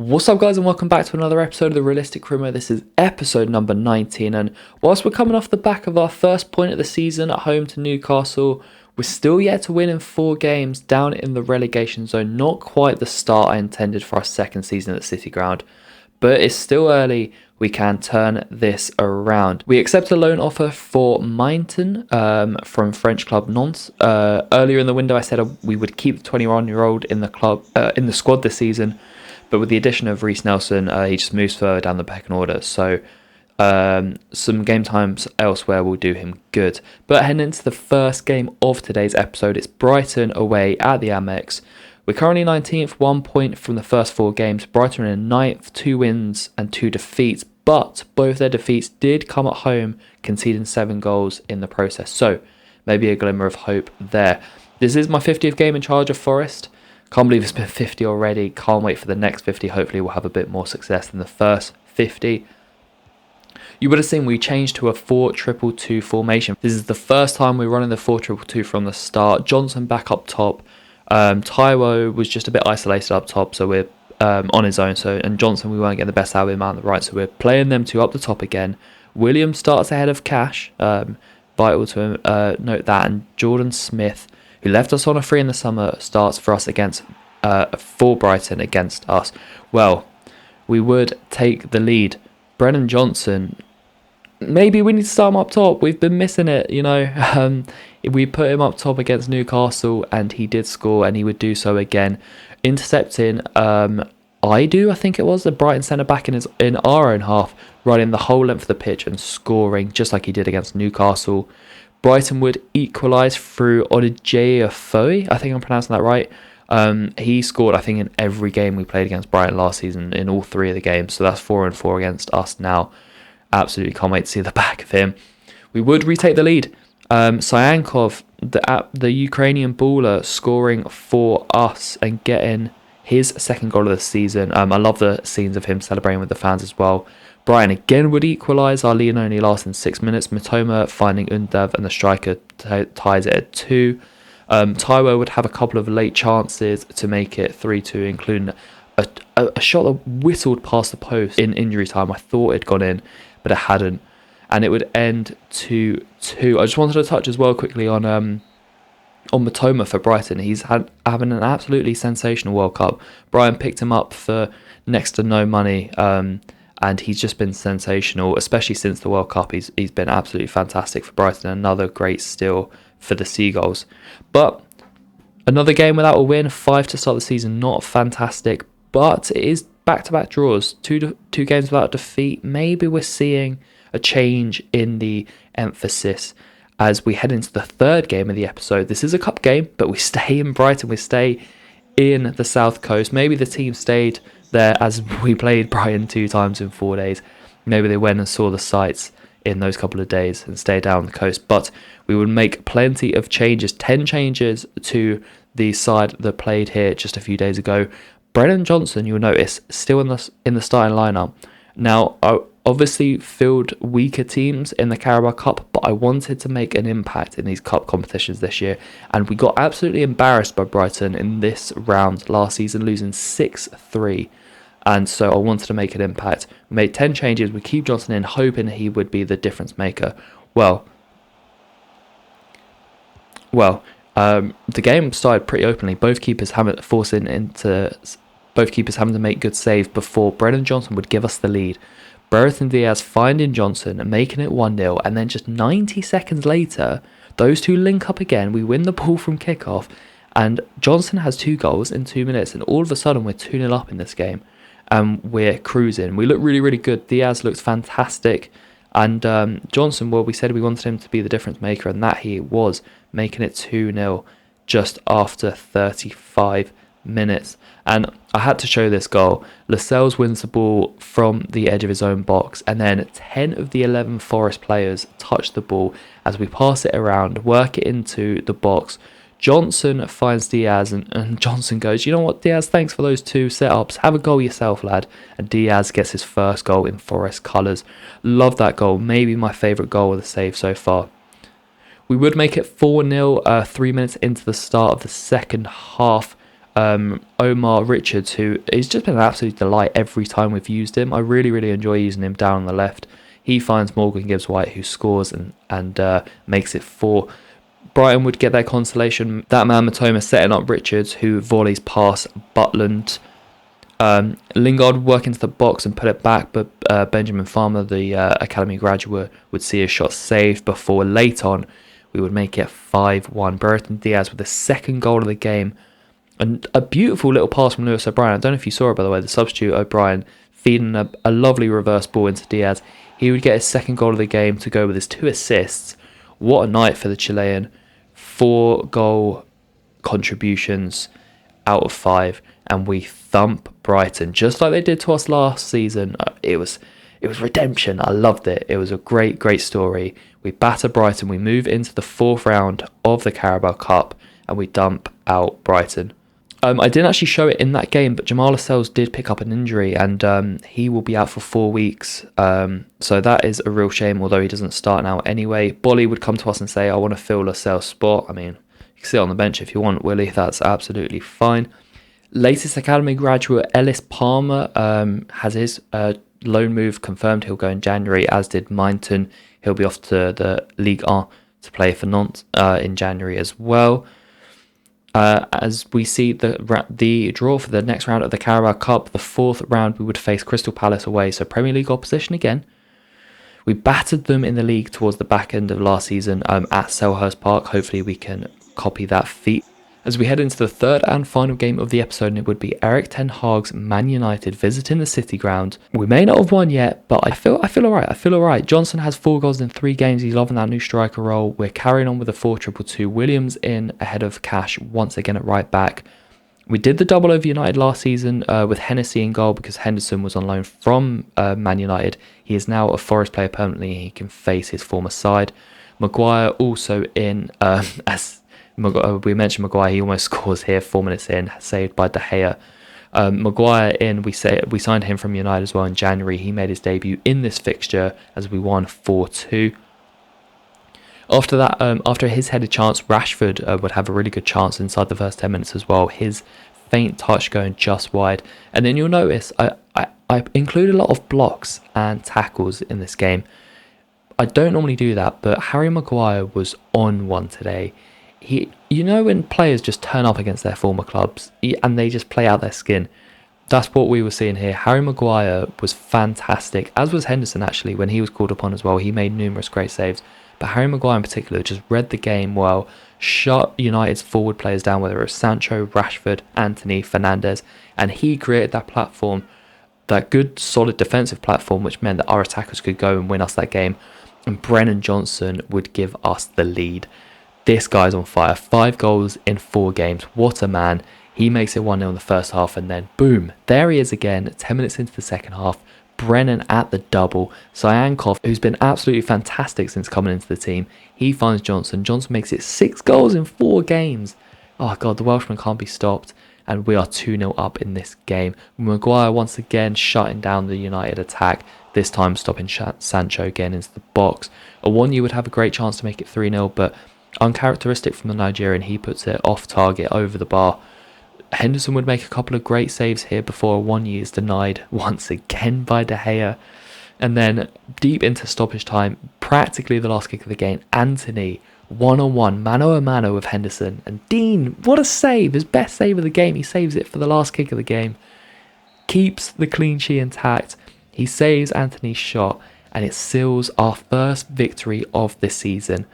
What's up, guys, and welcome back to another episode of the Realistic Rumour. This is episode number 19, and whilst we're coming off the back of our first point of the season at home to Newcastle, we're still yet to win in 4 games down in the relegation zone. Not quite the start I intended for our second season at the City Ground, but it's still early. We can turn this around. We accepted a loan offer for Mainton from French club Nantes. Earlier in the window, I said we would keep the 21-year-old in the club in the squad this season. But with the addition of Reece Nelson, he just moves further down the pecking order. So some game times elsewhere will do him good. But heading into the first game of today's episode, it's Brighton away at the Amex. We're currently 19th, 1 point from the first 4 games. Brighton are in 9th, 2 wins and 2 defeats. But both their defeats did come at home, conceding 7 goals in the process. So maybe a glimmer of hope there. This is my 50th game in charge of Forest. Can't believe it's been 50 already. Can't wait for the next 50. Hopefully we'll have a bit more success than the first 50. You would have seen we changed to a 4-2-2 formation. This is the first time we're running the 4-2-2 from the start. Johnson back up top. Taiwo was just a bit isolated up top, so we're on his own. And Johnson, we weren't getting the best out of him on the right, so we're playing them two up the top again. Williams starts ahead of Cash. Vital to note that. And Jordan Smith, who left us on a free in the summer, starts for us against for Brighton against us. Well, we would take the lead. Brennan Johnson, maybe we need to start him up top. We've been missing it, you know. We put him up top against Newcastle and he did score, and he would do so again. Intercepting I think it was the Brighton centre-back in our own half, running the whole length of the pitch and scoring just like he did against Newcastle. Brighton would equalise through Odijeafoe, I think I'm pronouncing that right. He scored, I think, in every game we played against Brighton last season, in all 3 of the games. So that's 4-4 against us now. Absolutely can't wait to see the back of him. We would retake the lead. Syankov, the Ukrainian baller, scoring for us and getting his second goal of the season. I love the scenes of him celebrating with the fans as well. Brighton again would equalise. Our lead only lasts in 6 minutes. Matoma finding Undav, and the striker ties it at 2. Taiwo would have a couple of late chances to make it 3-2, including a shot that whistled past the post in injury time. I thought it'd gone in, but it hadn't. And it would end 2-2. I just wanted to touch as well quickly on Matoma for Brighton. He's having an absolutely sensational World Cup. Brian picked him up for next to no money. And he's just been sensational, especially since the World Cup. He's been absolutely fantastic for Brighton. Another great steal for the Seagulls. But another game without a win, 5 to start the season, not fantastic. But it is back-to-back draws, two games without defeat. Maybe we're seeing a change in the emphasis as we head into the 3rd game of the episode. This is a cup game, but we stay in Brighton. We stay in the South Coast. Maybe the team stayed there as we played Brighton 2 times in 4 days. Maybe they went and saw the sights in those couple of days and stayed down the coast. But we would make plenty of changes, 10 changes to the side that played here just a few days ago. Brennan Johnson, you'll notice, still in the starting lineup. Now, I obviously fielded weaker teams in the Carabao Cup, but I wanted to make an impact in these cup competitions this year, and we got absolutely embarrassed by Brighton in this round last season, losing 6-3. And so I wanted to make an impact. We made 10 changes. We keep Johnson in, hoping he would be the difference maker. Well, the game started pretty openly. Both keepers having to make good saves before Brennan Johnson would give us the lead. Brereton Diaz finding Johnson and making it 1-0, and then just 90 seconds later, those two link up again. We win the ball from kickoff, and Johnson has 2 goals in 2 minutes, and all of a sudden we're 2-0 up in this game. We're cruising. We look really, really good. Diaz looks fantastic. And Johnson, well, we said we wanted him to be the difference maker, and that he was, making it 2-0 just after 35 minutes. And I had to show this goal. Lascelles wins the ball from the edge of his own box, and then 10 of the 11 Forest players touch the ball as we pass it around, work it into the box. Johnson finds Diaz, and Johnson goes, you know what, Diaz, thanks for those 2 setups. Have a goal yourself, lad. And Diaz gets his first goal in Forest colours. Love that goal. Maybe my favourite goal of the save so far. We would make it 4-0 3 minutes into the start of the second half. Omar Richards, who has just been an absolute delight every time we've used him. I really enjoy using him down on the left. He finds Morgan Gibbs-White, who scores and makes it 4. Brighton would get their consolation. That man Matoma setting up Richards, who volleys past Butland. Lingard work into the box and put it back, but Benjamin Farmer, the academy graduate, would see a shot saved before late on we would make it 5-1. Brereton Diaz with the second goal of the game. And a beautiful little pass from Lewis O'Brien. I don't know if you saw it, by the way, the substitute O'Brien feeding a lovely reverse ball into Diaz. He would get his second goal of the game to go with his 2 assists. What a night for the Chilean. 4 goal contributions out of 5, and we thump Brighton just like they did to us last season. It was redemption. I loved it. It was a great story. We batter Brighton. We move into the 4th round of the Carabao Cup, and we dump out Brighton. I didn't actually show it in that game, but Jamal Lascelles did pick up an injury, and he will be out for 4 weeks. So that is a real shame, although he doesn't start now anyway. Bolly would come to us and say, I want to fill Lascelles' spot. I mean, you can sit on the bench if you want, Willie. That's absolutely fine. Latest academy graduate, Ellis Palmer, has his loan move confirmed. He'll go in January, as did Minton. He'll be off to the Ligue 1 to play for Nantes in January as well. As we see the draw for the next round of the Carabao Cup, the 4th round we would face Crystal Palace away, so Premier League opposition again. We battered them in the league towards the back end of last season at Selhurst Park. Hopefully we can copy that feat. As we head into the 3rd and final game of the episode, and it would be Erik ten Hag's Man United visiting the City ground. We may not have won yet, but I feel alright. Johnson has 4 goals in 3 games. He's loving that new striker role. We're carrying on with the 4-2-2. Williams in ahead of Cash once again at right back. We did the double over United last season with Hennessy in goal because Henderson was on loan from Man United. He is now a Forest player permanently. He can face his former side. Maguire also in as we mentioned Maguire, he almost scores here 4 minutes in, saved by De Gea. Maguire in, we signed him from United as well in January. He made his debut in this fixture as we won 4-2. After that, after his headed chance, Rashford would have a really good chance inside the first 10 minutes as well. His faint touch going just wide. And then you'll notice I include a lot of blocks and tackles in this game. I don't normally do that, but Harry Maguire was on one today. When players just turn up against their former clubs and they just play out their skin, that's what we were seeing here. Harry Maguire was fantastic, as was Henderson actually when he was called upon as well. He made numerous great saves, but Harry Maguire in particular just read the game well, shut United's forward players down, whether it was Sancho, Rashford, Anthony, Fernandes, and he created that platform, that good solid defensive platform, which meant that our attackers could go and win us that game, and Brennan Johnson would give us the lead. This guy's on fire. 5 goals in 4 games. What a man. He makes it 1-0 in the first half, and then boom, there he is again, 10 minutes into the second half. Brennan at the double. Cyankov, who's been absolutely fantastic since coming into the team, he finds Johnson. Johnson makes it 6 goals in 4 games. Oh God, the Welshman can't be stopped, and we are 2-0 up in this game. Maguire once again shutting down the United attack, this time stopping Sancho again into the box. Awonyi would have a great chance to make it 3-0, but uncharacteristic from the Nigerian, he puts it off target over the bar. Henderson would make a couple of great saves here before Awonyi is denied once again by De Gea. And then deep into stoppage time, practically the last kick of the game, Anthony one-on-one, mano-a-mano with Henderson. And Dean, what a save, his best save of the game. He saves it for the last kick of the game. Keeps the clean sheet intact. He saves Anthony's shot, and it seals our first victory of this season.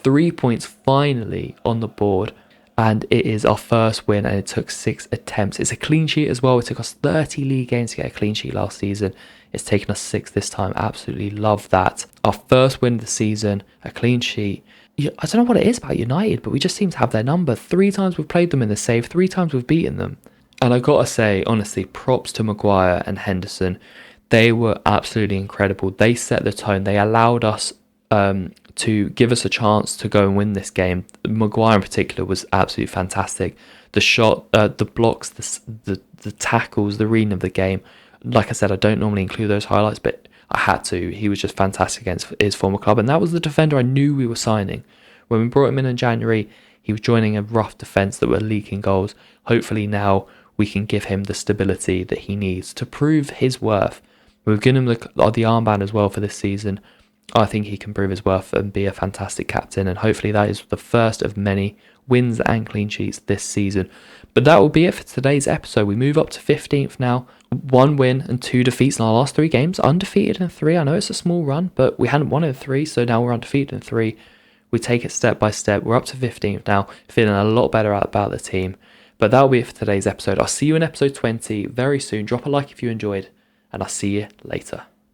3 points finally on the board, and it is our first win, and it took 6 attempts. It's a clean sheet as well. It took us 30 league games to get a clean sheet last season. It's taken us 6 this time. Absolutely love that. Our first win of the season, a clean sheet. I don't know what it is about United, but we just seem to have their number. 3 times we've played them in the save, 3 times we've beaten them. And I gotta say, honestly, props to Maguire and Henderson. They were absolutely incredible. They set the tone. They allowed us to give us a chance to go and win this game. Maguire in particular was absolutely fantastic. The shot, the blocks, the tackles, the reading of the game. Like I said, I don't normally include those highlights, but I had to. He was just fantastic against his former club, and that was the defender I knew we were signing. When we brought him in January, He was joining a rough defence that were leaking goals. Hopefully now we can give him the stability that he needs to prove his worth. We've given him the armband as well for this season. I think he can prove his worth and be a fantastic captain, and hopefully that is the first of many wins and clean sheets this season. But that will be it for today's episode. We move up to 15th now. 1 win and 2 defeats in our last 3 games. Undefeated in 3. I know it's a small run, but we hadn't won in 3, so now we're undefeated in 3. We take it step by step. We're up to 15th now, feeling a lot better about the team. But that'll be it for today's episode. I'll see you in episode 20 very soon. Drop a like if you enjoyed, and I'll see you later.